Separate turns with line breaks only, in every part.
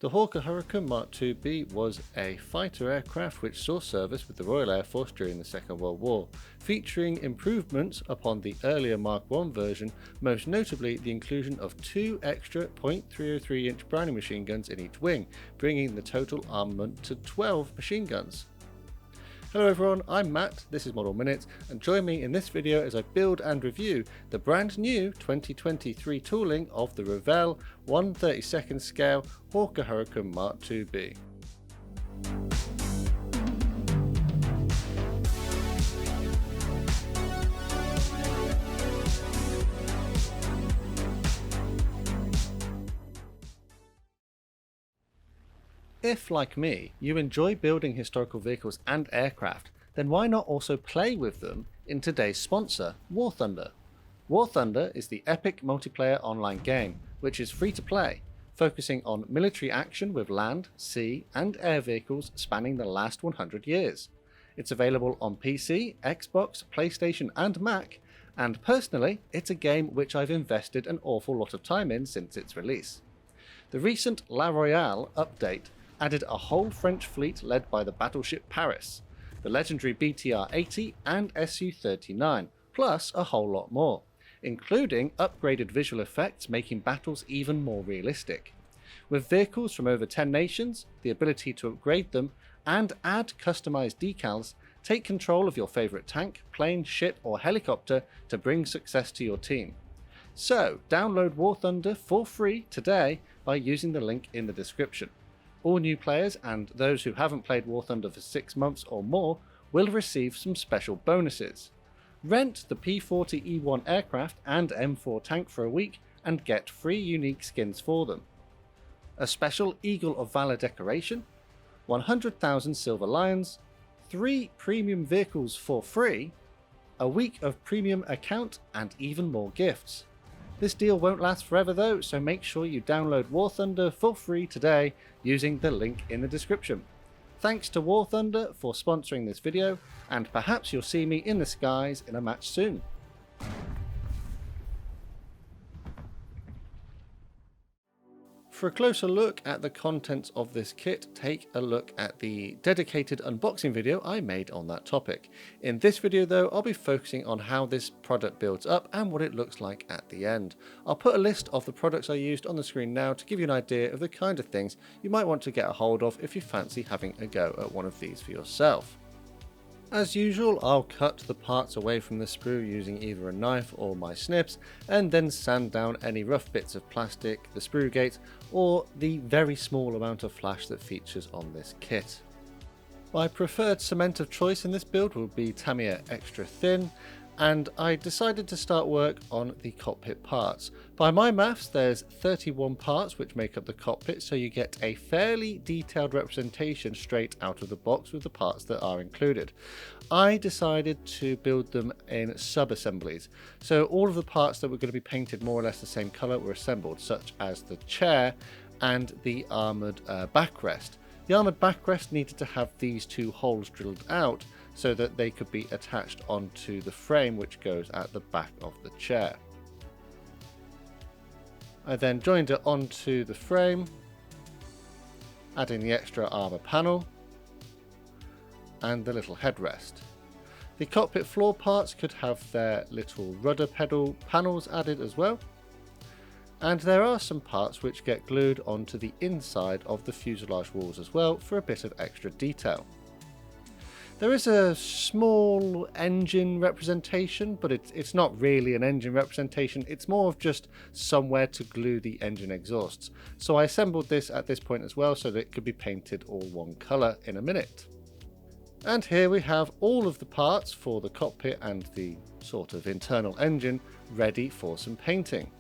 The Hawker Hurricane Mk.IIb was a fighter aircraft which saw service with the Royal Air Force during the Second World War, featuring improvements upon the earlier Mark I version, most notably the inclusion of 2 extra .303-inch Browning machine guns in each wing, bringing the total armament to 12 machine guns. Hello everyone, I'm Matt, this is Model Minutes, and join me in this video as I build and review the brand new 2023 tooling of the Revell 1/32 scale Hawker Hurricane Mk.IIb. If, like me, you enjoy building historical vehicles and aircraft, then why not also play with them in today's sponsor, War Thunder? War Thunder is the epic multiplayer online game, which is free to play, focusing on military action with land, sea, and air vehicles spanning the last 100 years. It's available on PC, Xbox, PlayStation, and Mac, and personally, it's a game which I've invested an awful lot of time in since its release. The recent La Royale update added a whole French fleet led by the battleship Paris, the legendary BTR-80 and Su-39, plus a whole lot more, including upgraded visual effects making battles even more realistic. With vehicles from over 10 nations, the ability to upgrade them, and add customized decals, take control of your favourite tank, plane, ship or helicopter to bring success to your team. So, download War Thunder for free today by using the link in the description. All new players and those who haven't played War Thunder for 6 months or more will receive some special bonuses. Rent the P-40E1 aircraft and M4 tank for a week and get free unique skins for them. A special Eagle of Valor decoration, 100,000 Silver Lions, 3 premium vehicles for free, a week of premium account and even more gifts. This deal won't last forever though, so make sure you download War Thunder for free today using the link in the description. Thanks to War Thunder for sponsoring this video, and perhaps you'll see me in the skies in a match soon. For a closer look at the contents of this kit, take a look at the dedicated unboxing video I made on that topic. In this video though, I'll be focusing on how this product builds up and what it looks like at the end. I'll put a list of the products I used on the screen now to give you an idea of the kind of things you might want to get a hold of if you fancy having a go at one of these for yourself. As usual, I'll cut the parts away from the sprue using either a knife or my snips, and then sand down any rough bits of plastic, the sprue gate, or the very small amount of flash that features on this kit. My preferred cement of choice in this build will be Tamiya Extra Thin, and I decided to start work on the cockpit parts. By my maths, there's 31 parts which make up the cockpit, so you get a fairly detailed representation straight out of the box with the parts that are included. I decided to build them in sub-assemblies, so all of the parts that were going to be painted more or less the same colour were assembled, such as the chair and the armoured backrest. The armoured backrest needed to have these 2 holes drilled out so that they could be attached onto the frame which goes at the back of the chair. I then joined it onto the frame, adding the extra armour panel and the little headrest. The cockpit floor parts could have their little rudder pedal panels added as well, and there are some parts which get glued onto the inside of the fuselage walls as well for a bit of extra detail. There is a small engine representation, but it's not really an engine representation, it's more of just somewhere to glue the engine exhausts. So I assembled this at this point as well so that it could be painted all one colour in a minute. And here we have all of the parts for the cockpit and the sort of internal engine ready for some painting.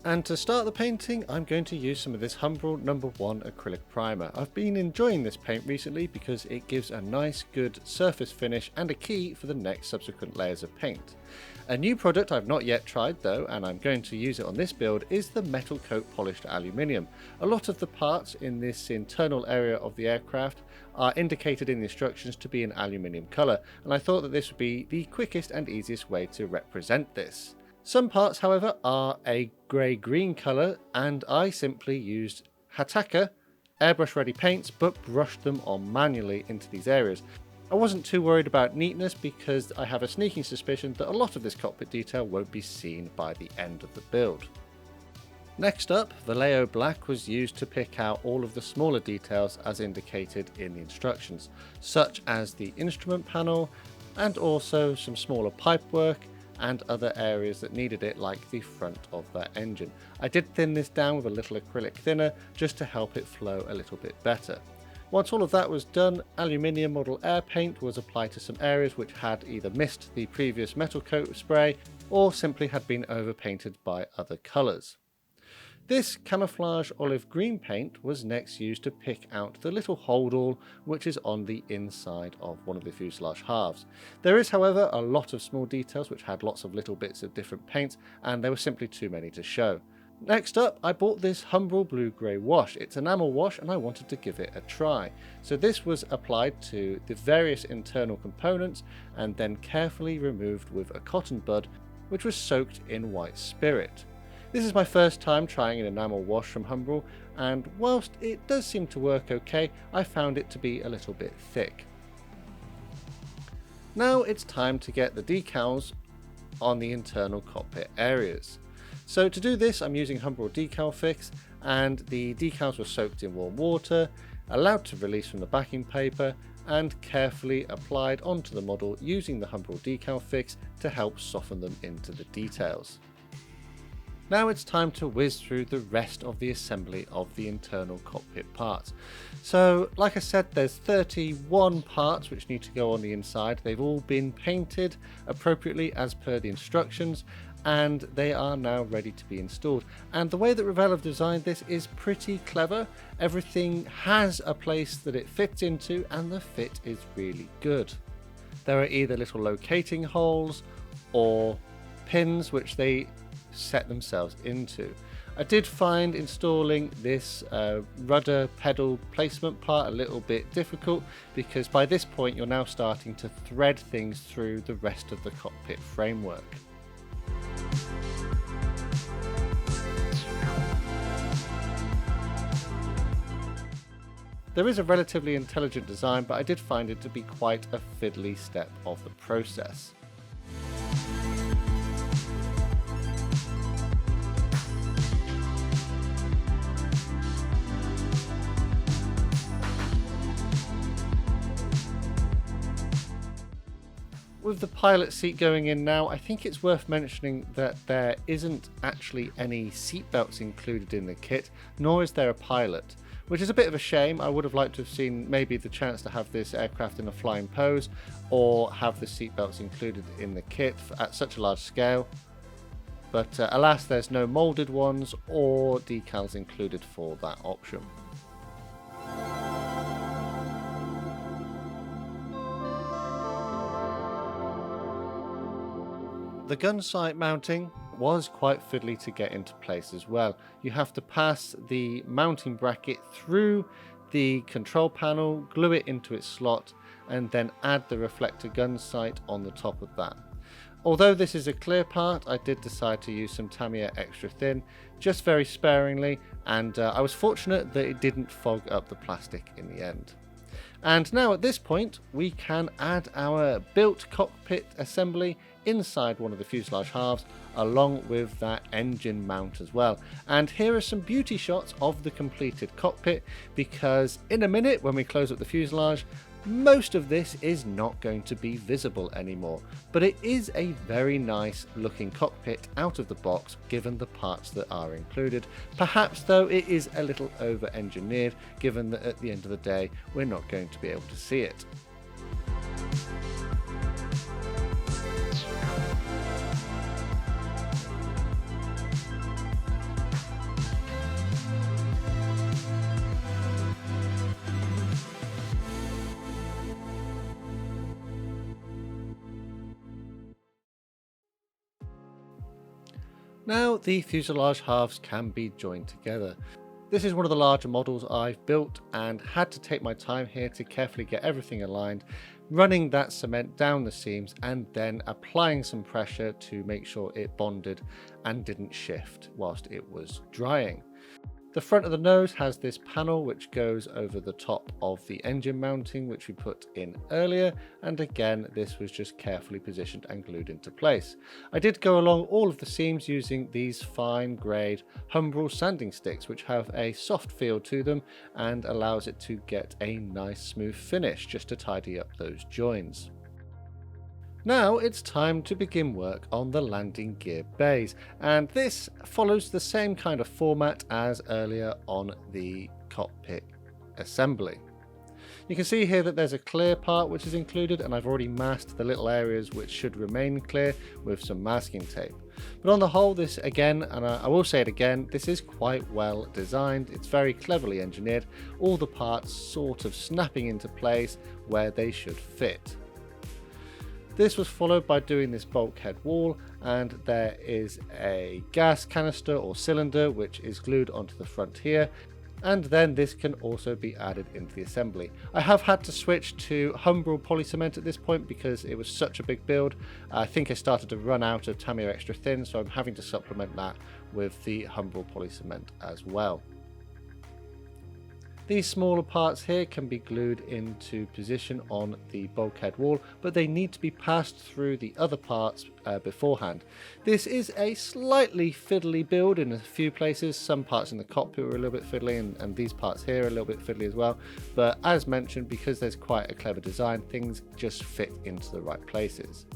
And to start the painting, I'm going to use some of this Humbrol No. 1 acrylic primer. I've been enjoying this paint recently because it gives a nice good surface finish and a key for the next subsequent layers of paint. A new product I've not yet tried though, and I'm going to use it on this build, is the metal coat polished aluminium. A lot of the parts in this internal area of the aircraft are indicated in the instructions to be an aluminium colour, and I thought that this would be the quickest and easiest way to represent this. Some parts, however, are a grey-green colour, and I simply used Hataka airbrush ready paints but brushed them on manually into these areas. I wasn't too worried about neatness because I have a sneaking suspicion that a lot of this cockpit detail won't be seen by the end of the build. Next up, Vallejo Black was used to pick out all of the smaller details as indicated in the instructions, such as the instrument panel and also some smaller pipework and other areas that needed it, like the front of that engine. I did thin this down with a little acrylic thinner just to help it flow a little bit better. Once all of that was done, aluminium model air paint was applied to some areas which had either missed the previous metal coat spray or simply had been overpainted by other colours. This camouflage olive green paint was next used to pick out the little holdall which is on the inside of one of the fuselage halves. There is, however, a lot of small details which had lots of little bits of different paints, and there were simply too many to show. Next up, I bought this Humbrol blue-grey wash. It's enamel wash and I wanted to give it a try. So this was applied to the various internal components and then carefully removed with a cotton bud which was soaked in white spirit. This is my first time trying an enamel wash from Humbrol, and whilst it does seem to work okay, I found it to be a little bit thick. Now it's time to get the decals on the internal cockpit areas. So to do this, I'm using Humbrol Decal Fix, and the decals were soaked in warm water, allowed to release from the backing paper, and carefully applied onto the model using the Humbrol Decal Fix to help soften them into the details. Now it's time to whiz through the rest of the assembly of the internal cockpit parts. So, like I said, there's 31 parts which need to go on the inside. They've all been painted appropriately as per the instructions, and they are now ready to be installed. And the way that Revell have designed this is pretty clever. Everything has a place that it fits into, and the fit is really good. There are either little locating holes or pins which they set themselves into. I did find installing this rudder pedal placement part a little bit difficult, because by this point you're now starting to thread things through the rest of the cockpit framework. There is a relatively intelligent design, but I did find it to be quite a fiddly step of the process. With the pilot seat going in now, I think it's worth mentioning that there isn't actually any seat belts included in the kit, nor is there a pilot, which is a bit of a shame. I would have liked to have seen maybe the chance to have this aircraft in a flying pose, or have the seat belts included in the kit at such a large scale. But alas, there's no moulded ones or decals included for that option. The gun sight mounting was quite fiddly to get into place as well. You have to pass the mounting bracket through the control panel, glue it into its slot, and then add the reflector gun sight on the top of that. Although this is a clear part, I did decide to use some Tamiya extra thin, just very sparingly, and I was fortunate that it didn't fog up the plastic in the end. And now at this point we can add our built cockpit assembly inside one of the fuselage halves, along with that engine mount as well. And here are some beauty shots of the completed cockpit, because in a minute when we close up the fuselage, most of this is not going to be visible anymore, but it is a very nice looking cockpit out of the box given the parts that are included. Perhaps though it is a little over engineered, given that at the end of the day we're not going to be able to see it. Now the fuselage halves can be joined together. This is one of the larger models I've built and had to take my time here to carefully get everything aligned, running that cement down the seams and then applying some pressure to make sure it bonded and didn't shift whilst it was drying. The front of the nose has this panel which goes over the top of the engine mounting which we put in earlier, and again this was just carefully positioned and glued into place. I did go along all of the seams using these fine grade Humbrol sanding sticks which have a soft feel to them and allows it to get a nice smooth finish just to tidy up those joins. Now it's time to begin work on the landing gear bays, and this follows the same kind of format as earlier on the cockpit assembly. You can see here that there's a clear part which is included, and I've already masked the little areas which should remain clear with some masking tape. But on the whole, this again, and I will say it again, this is quite well designed. It's very cleverly engineered, all the parts sort of snapping into place where they should fit. This was followed by doing this bulkhead wall, and there is a gas canister or cylinder which is glued onto the front here, and then this can also be added into the assembly. I have had to switch to Humbrol polycement at this point because it was such a big build. I think I started to run out of Tamiya extra thin, so I'm having to supplement that with the Humbrol polycement as well. These smaller parts here can be glued into position on the bulkhead wall, but they need to be passed through the other parts beforehand. This is a slightly fiddly build in a few places. Some parts in the cockpit were a little bit fiddly, and these parts here are a little bit fiddly as well. But as mentioned, because there's quite a clever design, things just fit into the right places.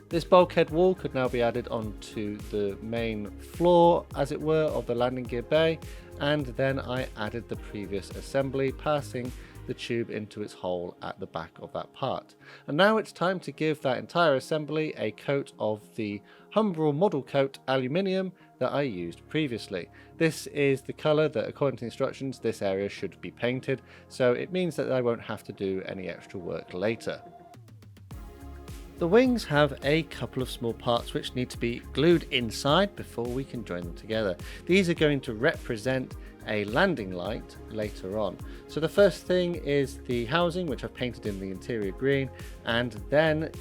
This bulkhead wall could now be added onto the main floor, as it were, of the landing gear bay, and then I added the previous assembly, passing the tube into its hole at the back of that part. And now it's time to give that entire assembly a coat of the Humbrol model coat aluminium that I used previously. This is the colour that, according to the instructions, this area should be painted, so it means that I won't have to do any extra work later. The wings have a couple of small parts which need to be glued inside before we can join them together. These are going to represent a landing light later on. So the first thing is the housing, which I've painted in the interior green, and then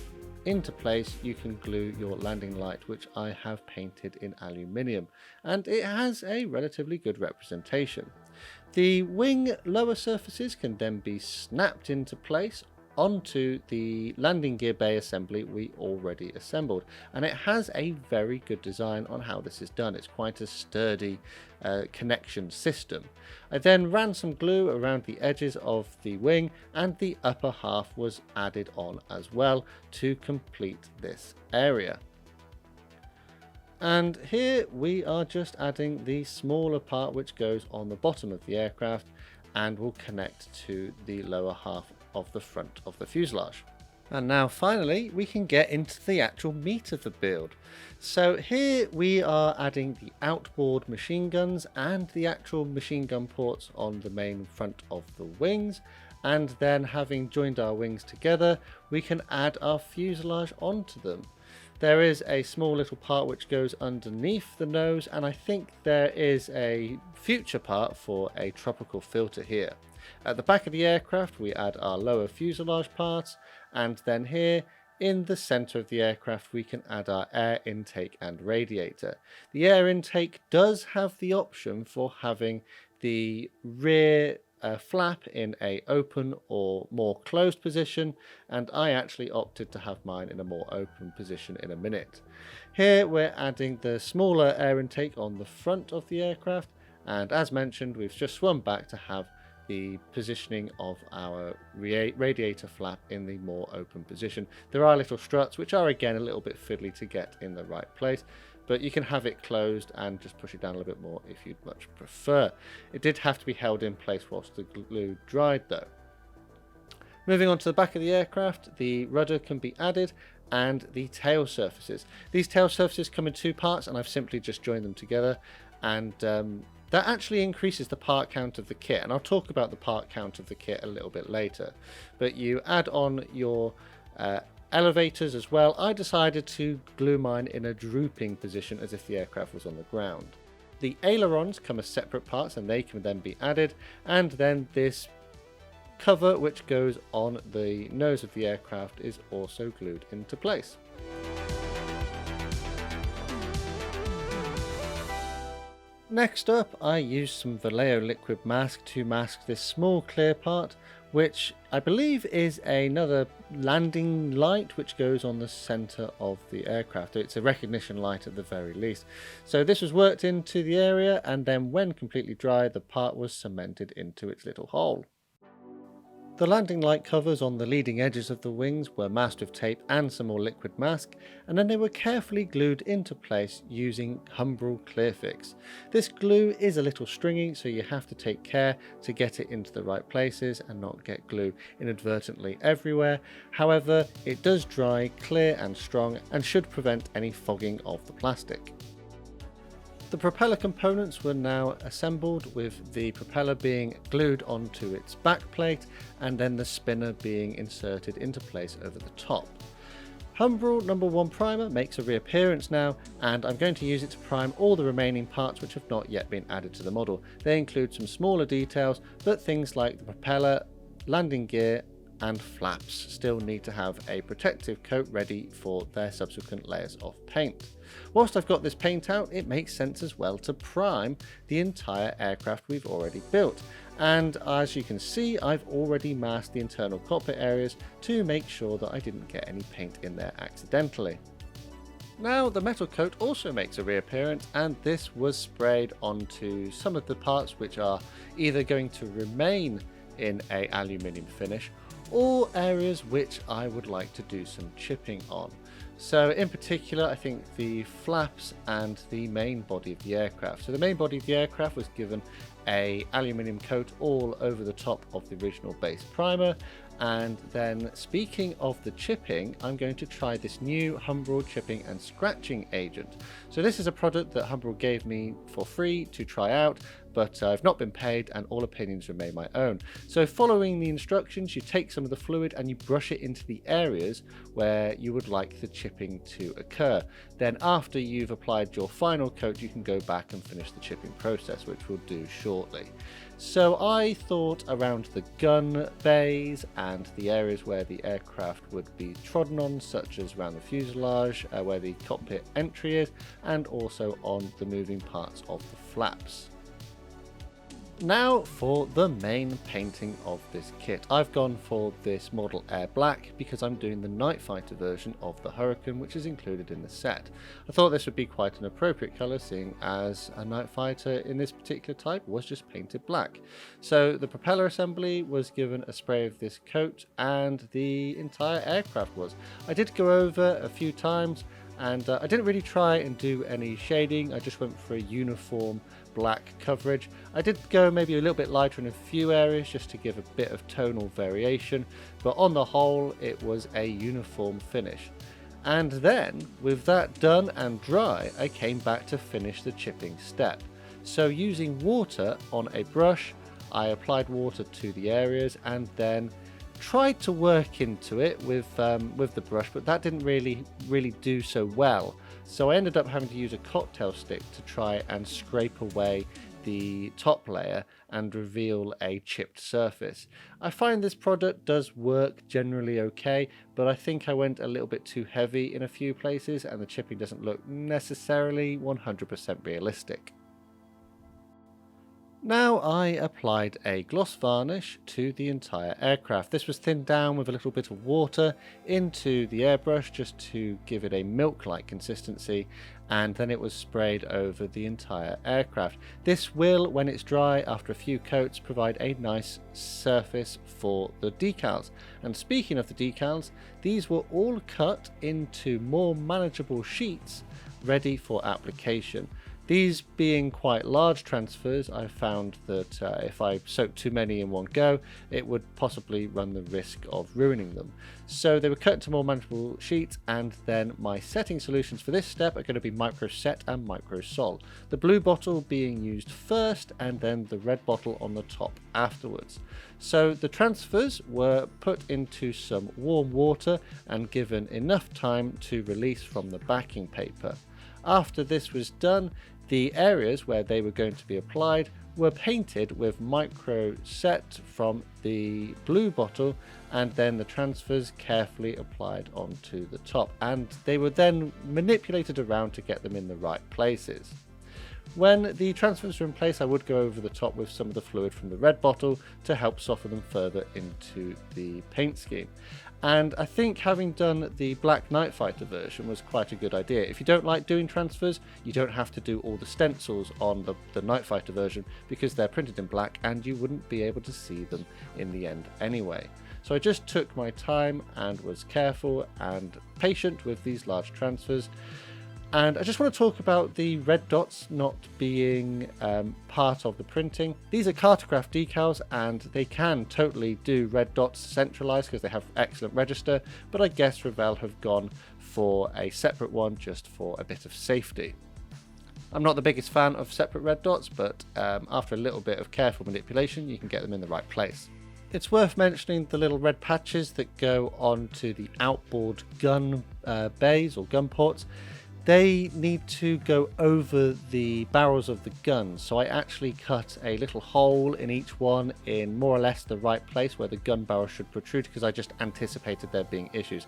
into place you can glue your landing light, which I have painted in aluminium, and it has a relatively good representation. The wing lower surfaces can then be snapped into place onto the landing gear bay assembly we already assembled, and it has a very good design on how this is done. It's quite a sturdy connection system. I then ran some glue around the edges of the wing, and the upper half was added on as well to complete this area. And here we are just adding the smaller part which goes on the bottom of the aircraft and will connect to the lower half of the front of the fuselage. And now finally we can get into the actual meat of the build. So here we are adding the outboard machine guns and the actual machine gun ports on the main front of the wings, and then having joined our wings together we can add our fuselage onto them. There is a small little part which goes underneath the nose, and I think there is a future part for a tropical filter here. At the back of the aircraft we add our lower fuselage parts, and then here in the center of the aircraft we can add our air intake and radiator. The air intake does have the option for having the rear flap in a open or more closed position, and I actually opted to have mine in a more open position in a minute. Here we're adding the smaller air intake on the front of the aircraft, and as mentioned we've just swung back to have the positioning of our radiator flap in the more open position. There are little struts which are again a little bit fiddly to get in the right place, but you can have it closed and just push it down a little bit more if you'd much prefer. It did have to be held in place whilst the glue dried though. Moving on to the back of the aircraft, the rudder can be added and the tail surfaces. These tail surfaces come in two parts, and I've simply just joined them together, and that actually increases the part count of the kit, and I'll talk about the part count of the kit a little bit later. But you add on your elevators as well. I decided to glue mine in a drooping position as if the aircraft was on the ground. The ailerons come as separate parts and they can then be added, and then this cover which goes on the nose of the aircraft is also glued into place. Next up, I used some Vallejo liquid mask to mask this small clear part, which I believe is another landing light which goes on the center of the aircraft. It's a recognition light at the very least. So this was worked into the area, and then when completely dry, the part was cemented into its little hole. The landing light covers on the leading edges of the wings were masked with tape and some more liquid mask, and then they were carefully glued into place using Humbrol Clearfix. This glue is a little stringy, so you have to take care to get it into the right places and not get glue inadvertently everywhere. However, it does dry clear and strong and should prevent any fogging of the plastic. The propeller components were now assembled, with the propeller being glued onto its back plate and then the spinner being inserted into place over the top. Humbrol No. 1 primer makes a reappearance now, and I'm going to use it to prime all the remaining parts which have not yet been added to the model. They include some smaller details, but things like the propeller, landing gear and flaps still need to have a protective coat ready for their subsequent layers of paint. Whilst I've got this paint out, it makes sense as well to prime the entire aircraft we've already built, and as you can see, I've already masked the internal cockpit areas to make sure that I didn't get any paint in there accidentally. Now the metal coat also makes a reappearance, and this was sprayed onto some of the parts which are either going to remain in a aluminium finish or areas which I would like to do some chipping on. So in particular, I think the flaps and the main body of the aircraft. So the main body of the aircraft was given a aluminium coat all over the top of the original base primer. And then, speaking of the chipping, I'm going to try this new Humbrol chipping and scratching agent. So this is a product that Humbrol gave me for free to try out, but I've not been paid and all opinions remain my own. So following the instructions, you take some of the fluid and you brush it into the areas where you would like the chipping to occur. Then after you've applied your final coat, you can go back and finish the chipping process, which we'll do shortly. So I thought around the gun bays and the areas where the aircraft would be trodden on, such as around the fuselage, where the cockpit entry is, and also on the moving parts of the flaps. Now for the main painting of this kit. I've gone for this Model Air Black because I'm doing the night fighter version of the Hurricane, which is included in the set. I thought this would be quite an appropriate colour, seeing as a night fighter in this particular type was just painted black. So the propeller assembly was given a spray of this coat, and the entire aircraft was. I did go over a few times, and I didn't really try and do any shading. I just went for a uniform black coverage. I did go maybe a little bit lighter in a few areas just to give a bit of tonal variation, but on the whole it was a uniform finish. And then with that done and dry, I came back to finish the chipping step. So using water on a brush, I applied water to the areas and then tried to work into it with the brush, but that didn't really do so well. So I ended up having to use a cocktail stick to try and scrape away the top layer and reveal a chipped surface. I find this product does work generally okay, but I think I went a little bit too heavy in a few places and the chipping doesn't look necessarily 100% realistic. Now I applied a gloss varnish to the entire aircraft. This was thinned down with a little bit of water into the airbrush just to give it a milk-like consistency, and then it was sprayed over the entire aircraft. This will, when it's dry after a few coats, provide a nice surface for the decals. And speaking of the decals, these were all cut into more manageable sheets ready for application. These being quite large transfers, I found that if I soaked too many in one go, it would possibly run the risk of ruining them. So they were cut into more manageable sheets, and then my setting solutions for this step are going to be Micro Set and Micro Sol. The blue bottle being used first, and then the red bottle on the top afterwards. So the transfers were put into some warm water and given enough time to release from the backing paper. After this was done, the areas where they were going to be applied were painted with Micro Set from the blue bottle, and then the transfers carefully applied onto the top, and they were then manipulated around to get them in the right places. When the transfers are in place, I would go over the top with some of the fluid from the red bottle to help soften them further into the paint scheme. And I think having done the Black Night Fighter version was quite a good idea. If you don't like doing transfers, you don't have to do all the stencils on the Night Fighter version because they're printed in black and you wouldn't be able to see them in the end anyway. So I just took my time and was careful and patient with these large transfers. And I just want to talk about the red dots not being part of the printing. These are Cartograph decals and they can totally do red dots centralized because they have excellent register, but I guess Revell have gone for a separate one just for a bit of safety. I'm not the biggest fan of separate red dots, but after a little bit of careful manipulation you can get them in the right place. It's worth mentioning the little red patches that go onto the outboard gun bays or gun ports. They need to go over the barrels of the guns, so I actually cut a little hole in each one in more or less the right place where the gun barrel should protrude because I just anticipated there being issues.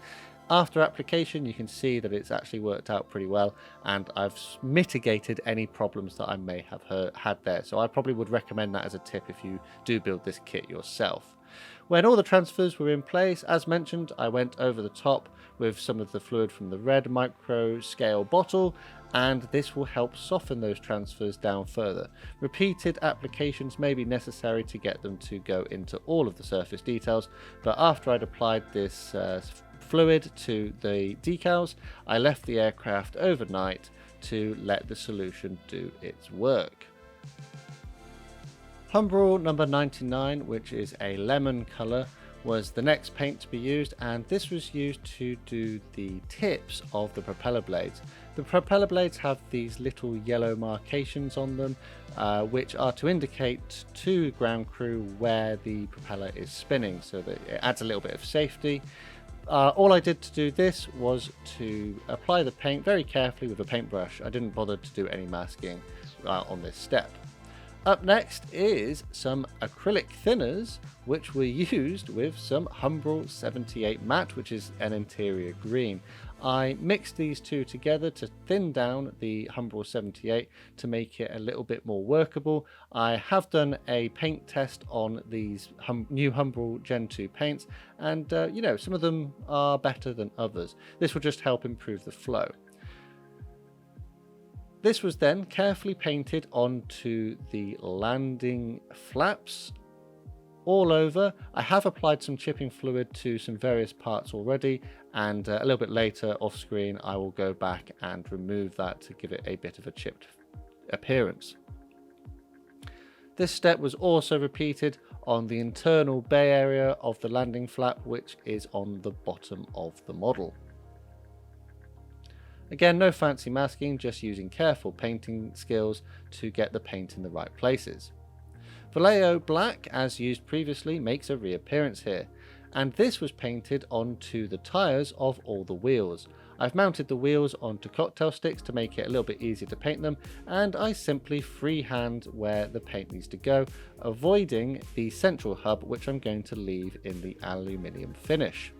After application you can see that it's actually worked out pretty well and I've mitigated any problems that I may have had there, so I probably would recommend that as a tip if you do build this kit yourself. When all the transfers were in place, as mentioned, I went over the top with some of the fluid from the red micro scale bottle, and this will help soften those transfers down further. Repeated applications may be necessary to get them to go into all of the surface details, but after I'd applied this fluid to the decals, I left the aircraft overnight to let the solution do its work. Humbrol number 99, which is a lemon colour, was the next paint to be used, and this was used to do the tips of the propeller blades. The propeller blades have these little yellow markations on them, which are to indicate to ground crew where the propeller is spinning, so that it adds a little bit of safety. All I did to do this was to apply the paint very carefully with a paintbrush. I didn't bother to do any masking on this step. Up next is some acrylic thinners, which were used with some Humbrol 78 matte, which is an interior green. I mixed these two together to thin down the Humbrol 78 to make it a little bit more workable. I have done a paint test on these new Humbrol Gen 2 paints, and you know, some of them are better than others. This will just help improve the flow. This was then carefully painted onto the landing flaps all over. I have applied some chipping fluid to some various parts already, and a little bit later off screen I will go back and remove that to give it a bit of a chipped appearance. This step was also repeated on the internal bay area of the landing flap, which is on the bottom of the model. Again, no fancy masking, just using careful painting skills to get the paint in the right places. Vallejo Black, as used previously, makes a reappearance here, and this was painted onto the tyres of all the wheels. I've mounted the wheels onto cocktail sticks to make it a little bit easier to paint them, and I simply freehand where the paint needs to go, avoiding the central hub, which I'm going to leave in the aluminium finish.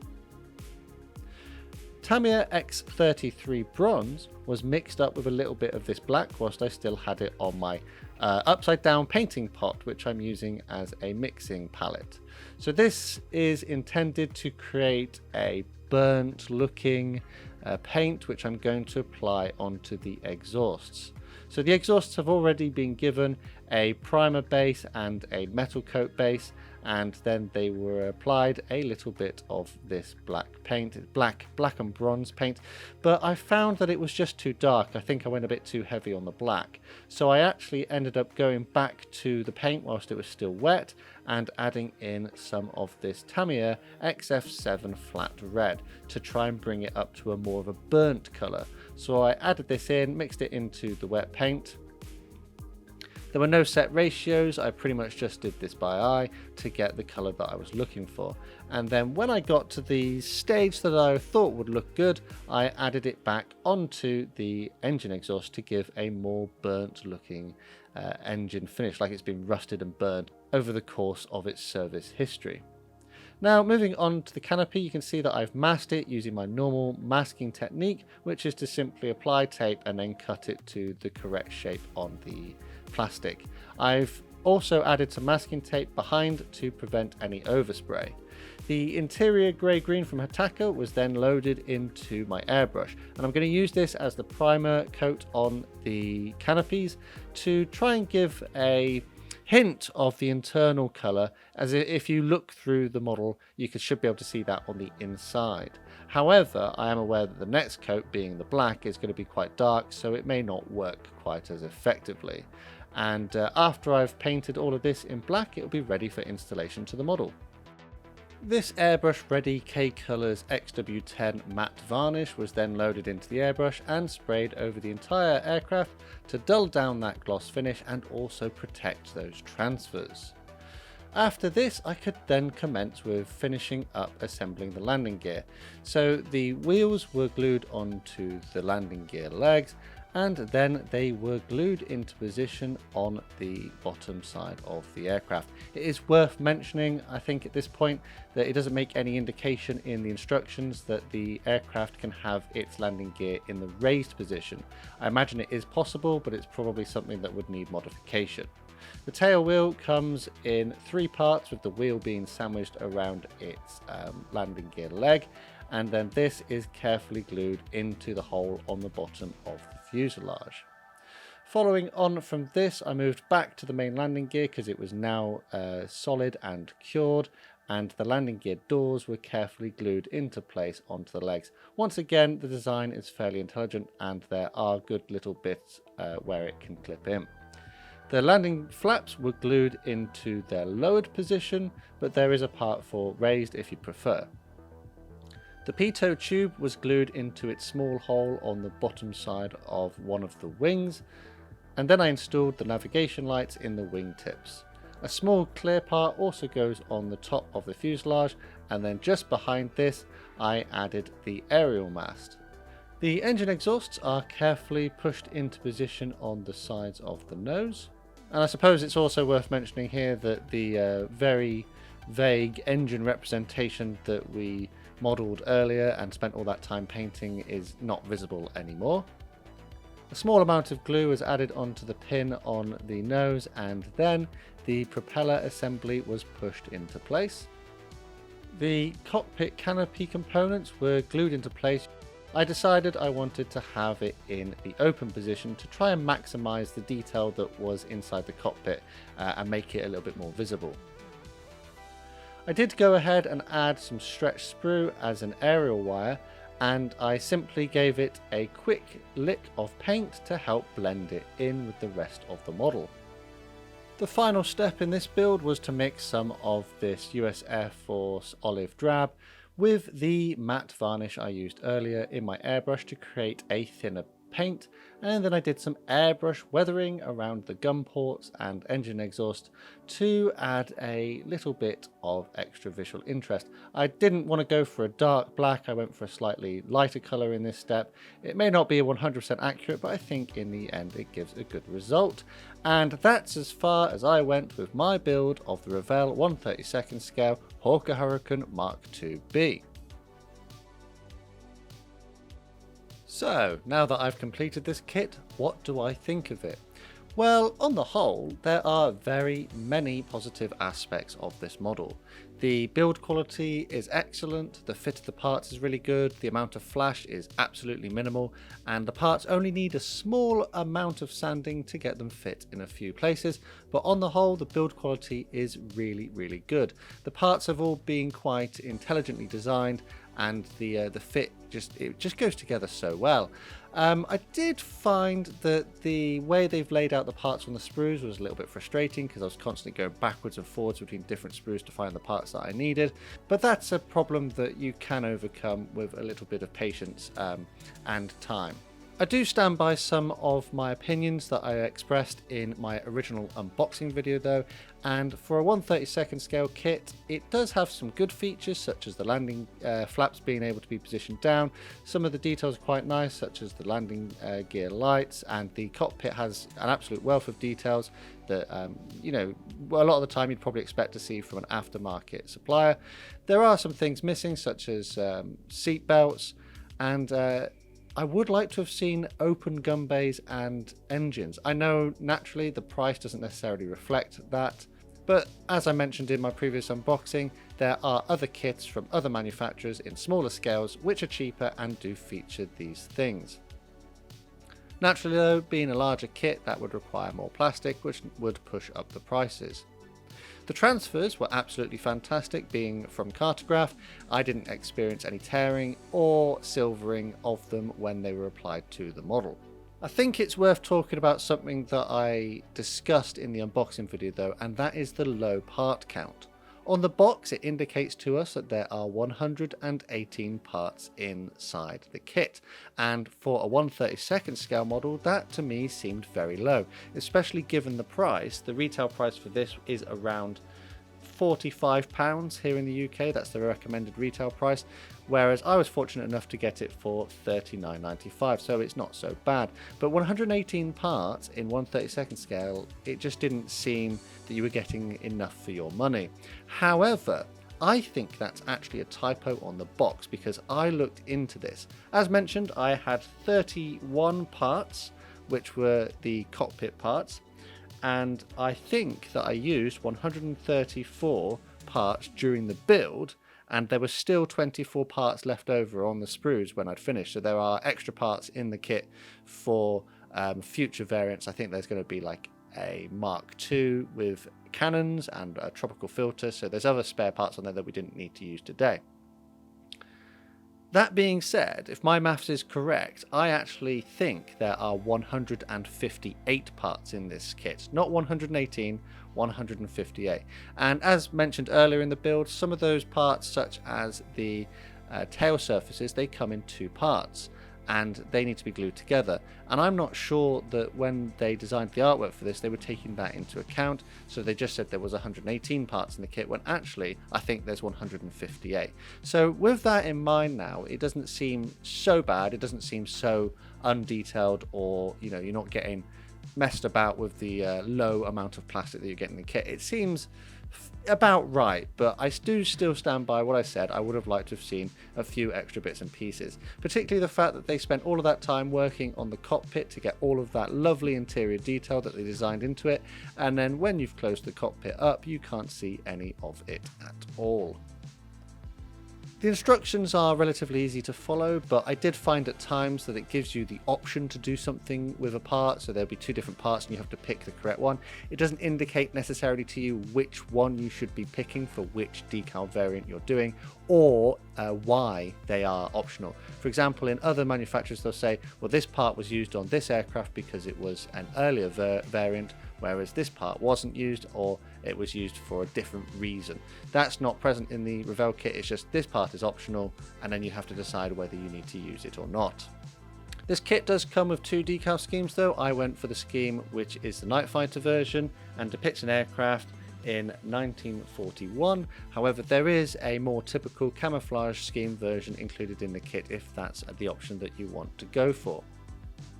Tamiya X33 bronze was mixed up with a little bit of this black whilst I still had it on my upside down painting pot, which I'm using as a mixing palette. So this is intended to create a burnt looking paint which I'm going to apply onto the exhausts. So the exhausts have already been given a primer base and a metal coat base, and then they were applied a little bit of this black paint, black and bronze paint, but I found that it was just too dark. I think I went a bit too heavy on the black, so I actually ended up going back to the paint whilst it was still wet and adding in some of this Tamiya XF7 flat red to try and bring it up to a more of a burnt colour. So I added this in, mixed it into the wet paint. There were no set ratios, I pretty much just did this by eye to get the colour that I was looking for. And then when I got to the stage that I thought would look good, I added it back onto the engine exhaust to give a more burnt looking engine finish, like it's been rusted and burnt over the course of its service history. Now moving on to the canopy, you can see that I've masked it using my normal masking technique, which is to simply apply tape and then cut it to the correct shape on the plastic. I've also added some masking tape behind to prevent any overspray. The interior grey-green from Hawker was then loaded into my airbrush, and I'm going to use this as the primer coat on the canopies to try and give a hint of the internal colour, as if you look through the model you should be able to see that on the inside. However, I am aware that the next coat, being the black, is going to be quite dark, so it may not work quite as effectively. And after I've painted all of this in black, it will be ready for installation to the model. This airbrush ready K-Colors XW10 matte varnish was then loaded into the airbrush and sprayed over the entire aircraft to dull down that gloss finish and also protect those transfers. After this, I could then commence with finishing up assembling the landing gear. So the wheels were glued onto the landing gear legs, and then they were glued into position on the bottom side of the aircraft. It is worth mentioning, I think at this point, that it doesn't make any indication in the instructions that the aircraft can have its landing gear in the raised position. I imagine it is possible, but it's probably something that would need modification. The tail wheel comes in 3 parts, with the wheel being sandwiched around its landing gear leg, and then this is carefully glued into the hole on the bottom of the fuselage. Following on from this, I moved back to the main landing gear because it was now solid and cured, and the landing gear doors were carefully glued into place onto the legs. Once again, the design is fairly intelligent and there are good little bits where it can clip in. The landing flaps were glued into their lowered position, but there is a part for raised if you prefer. The pitot tube was glued into its small hole on the bottom side of one of the wings, and then I installed the navigation lights in the wing tips. A small clear part also goes on the top of the fuselage, and then just behind this I added the aerial mast. The engine exhausts are carefully pushed into position on the sides of the nose, and I suppose it's also worth mentioning here that the very vague engine representation that we modelled earlier and spent all that time painting is not visible anymore. A small amount of glue was added onto the pin on the nose, and then the propeller assembly was pushed into place. The cockpit canopy components were glued into place. I decided I wanted to have it in the open position to try and maximise the detail that was inside the cockpit and make it a little bit more visible. I did go ahead and add some stretch sprue as an aerial wire, and I simply gave it a quick lick of paint to help blend it in with the rest of the model. The final step in this build was to mix some of this US Air Force olive drab with the matte varnish I used earlier in my airbrush to create a thinner paint, and then I did some airbrush weathering around the gun ports and engine exhaust to add a little bit of extra visual interest. I didn't want to go for a dark black, I went for a slightly lighter colour in this step. It may not be 100% accurate, but I think in the end it gives a good result. And that's as far as I went with my build of the Revell 1/32 scale Hawker Hurricane Mk.IIb. So, now that I've completed this kit, what do I think of it? Well, on the whole, there are very many positive aspects of this model. The build quality is excellent, the fit of the parts is really good, the amount of flash is absolutely minimal, and the parts only need a small amount of sanding to get them fit in a few places, but on the whole, the build quality is really good. The parts have all been quite intelligently designed, and the fit just goes together so well. I did find that the way they've laid out the parts on the sprues was a little bit frustrating because I was constantly going backwards and forwards between different sprues to find the parts that I needed, but that's a problem that you can overcome with a little bit of patience and time. I do stand by some of my opinions that I expressed in my original unboxing video though, and for a 1/32 scale kit, it does have some good features such as the landing flaps being able to be positioned down. Some of the details are quite nice, such as the landing gear lights, and the cockpit has an absolute wealth of details that you know, a lot of the time you'd probably expect to see from an aftermarket supplier. There are some things missing, such as seat belts, and I would like to have seen open gun bays and engines. I know naturally the price doesn't necessarily reflect that, but as I mentioned in my previous unboxing, there are other kits from other manufacturers in smaller scales which are cheaper and do feature these things. Naturally though, being a larger kit, that would require more plastic, which would push up the prices. The transfers were absolutely fantastic. Being from Cartograph, I didn't experience any tearing or silvering of them when they were applied to the model. I think it's worth talking about something that I discussed in the unboxing video though, and that is the low part count. On the box, it indicates to us that there are 118 parts inside the kit, and for a 1/32 scale model, that to me seemed very low, especially given the price. The retail price for this is around £45 here in the UK, that's the recommended retail price, whereas I was fortunate enough to get it for £39.95, so it's not so bad. But 118 parts in 1/32 scale, it just didn't seem that you were getting enough for your money. However, I think that's actually a typo on the box, because I looked into this. As mentioned, I had 31 parts, which were the cockpit parts, and I think that I used 134 parts during the build, and there were still 24 parts left over on the sprues when I'd finished. So there are extra parts in the kit for future variants. I think there's going to be like a Mark II with cannons and a tropical filter, so there's other spare parts on there that we didn't need to use today. That being said, if my maths is correct, I actually think there are 158 parts in this kit, not 118, 158. And as mentioned earlier in the build, some of those parts, such as the tail surfaces, they come in two parts and they need to be glued together. And I'm not sure that when they designed the artwork for this, they were taking that into account. So they just said there was 118 parts in the kit, when actually I think there's 158. So with that in mind now, it doesn't seem so bad. It doesn't seem so undetailed, or, you know, you're not getting messed about with the low amount of plastic that you get in the kit. It seems about right, but I do still stand by what I said. I would have liked to have seen a few extra bits and pieces, particularly the fact that they spent all of that time working on the cockpit to get all of that lovely interior detail that they designed into it, and then when you've closed the cockpit up, you can't see any of it at all. The instructions are relatively easy to follow, but I did find at times that it gives you the option to do something with a part, so there'll be two different parts and you have to pick the correct one. It doesn't indicate necessarily to you which one you should be picking for which decal variant you're doing, or why they are optional. For example, in other manufacturers they'll say, well, this part was used on this aircraft because it was an earlier variant, whereas this part wasn't used, or it was used for a different reason. That's not present in the Revell kit. It's just this part is optional, and then you have to decide whether you need to use it or not. This kit does come with two decal schemes though. I went for the scheme which is the Night Fighter version and depicts an aircraft in 1941. However, there is a more typical camouflage scheme version included in the kit if that's the option that you want to go for.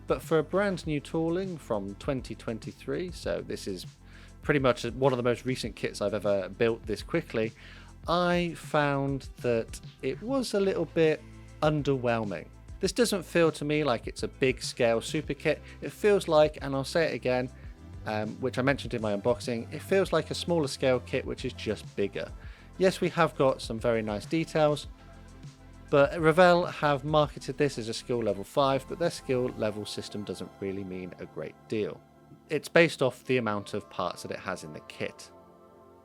But for a brand new tooling from 2023, so this is pretty much one of the most recent kits I've ever built this quickly, I found that it was a little bit underwhelming. This doesn't feel to me like it's a big scale super kit. It feels like, and I'll say it again, which I mentioned in my unboxing, it feels like a smaller scale kit which is just bigger. Yes, we have got some very nice details, but Revell have marketed this as a skill level 5, but their skill level system doesn't really mean a great deal. It's based off the amount of parts that it has in the kit.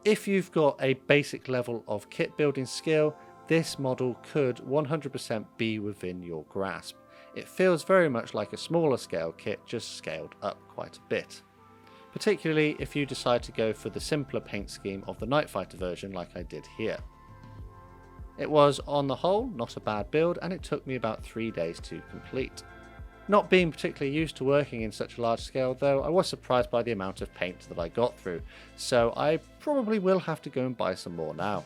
If you've got a basic level of kit building skill, this model could 100% be within your grasp. It feels very much like a smaller scale kit, just scaled up quite a bit. Particularly if you decide to go for the simpler paint scheme of the Night Fighter version like I did here. It was, on the whole, not a bad build, and it took me about 3 days to complete. Not being particularly used to working in such a large scale though, I was surprised by the amount of paint that I got through, so I probably will have to go and buy some more now.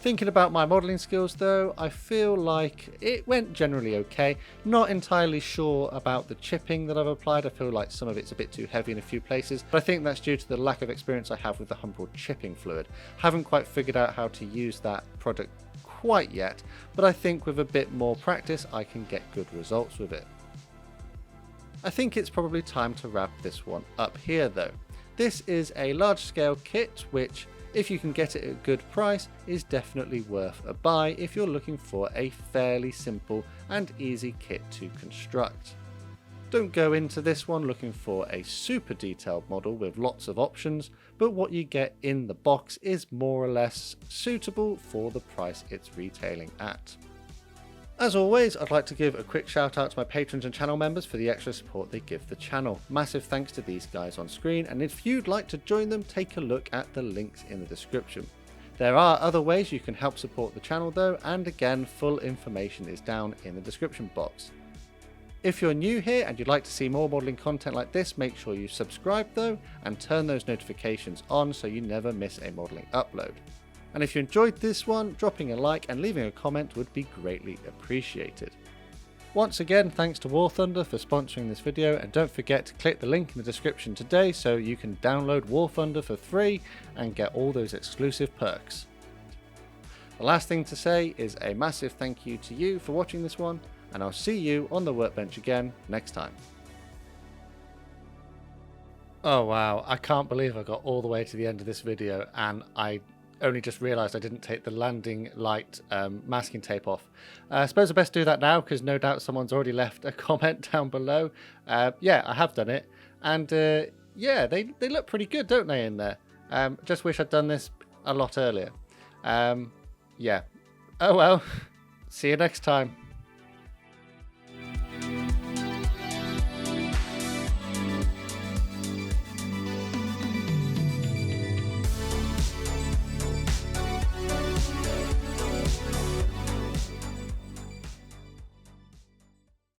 Thinking about my modelling skills though, I feel like it went generally okay. Not entirely sure about the chipping that I've applied. I feel like some of it's a bit too heavy in a few places, but I think that's due to the lack of experience I have with the Humbrol chipping fluid. Haven't quite figured out how to use that product quite yet, but I think with a bit more practice I can get good results with it. I think it's probably time to wrap this one up here though. This is a large scale kit which, if you can get it at a good price, is definitely worth a buy if you're looking for a fairly simple and easy kit to construct. Don't go into this one looking for a super detailed model with lots of options, but what you get in the box is more or less suitable for the price it's retailing at. As always, I'd like to give a quick shout out to my patrons and channel members for the extra support they give the channel. Massive thanks to these guys on screen, and if you'd like to join them, take a look at the links in the description. There are other ways you can help support the channel though, and again, full information is down in the description box. If you're new here and you'd like to see more modelling content like this, make sure you subscribe though, and turn those notifications on so you never miss a modelling upload. And if you enjoyed this one, dropping a like and leaving a comment would be greatly appreciated. Once again, thanks to War Thunder for sponsoring this video, and don't forget to click the link in the description today so you can download War Thunder for free and get all those exclusive perks. The last thing to say is a massive thank you to you for watching this one, and I'll see you on the workbench again next time. Oh wow, I can't believe I got all the way to the end of this video and I only just realised I didn't take the landing light masking tape off. I suppose I best do that now because no doubt someone's already left a comment down below. Yeah, I have done it, and yeah, they look pretty good, don't they, in there? Just wish I'd done this a lot earlier. Yeah. Oh well. See you next time.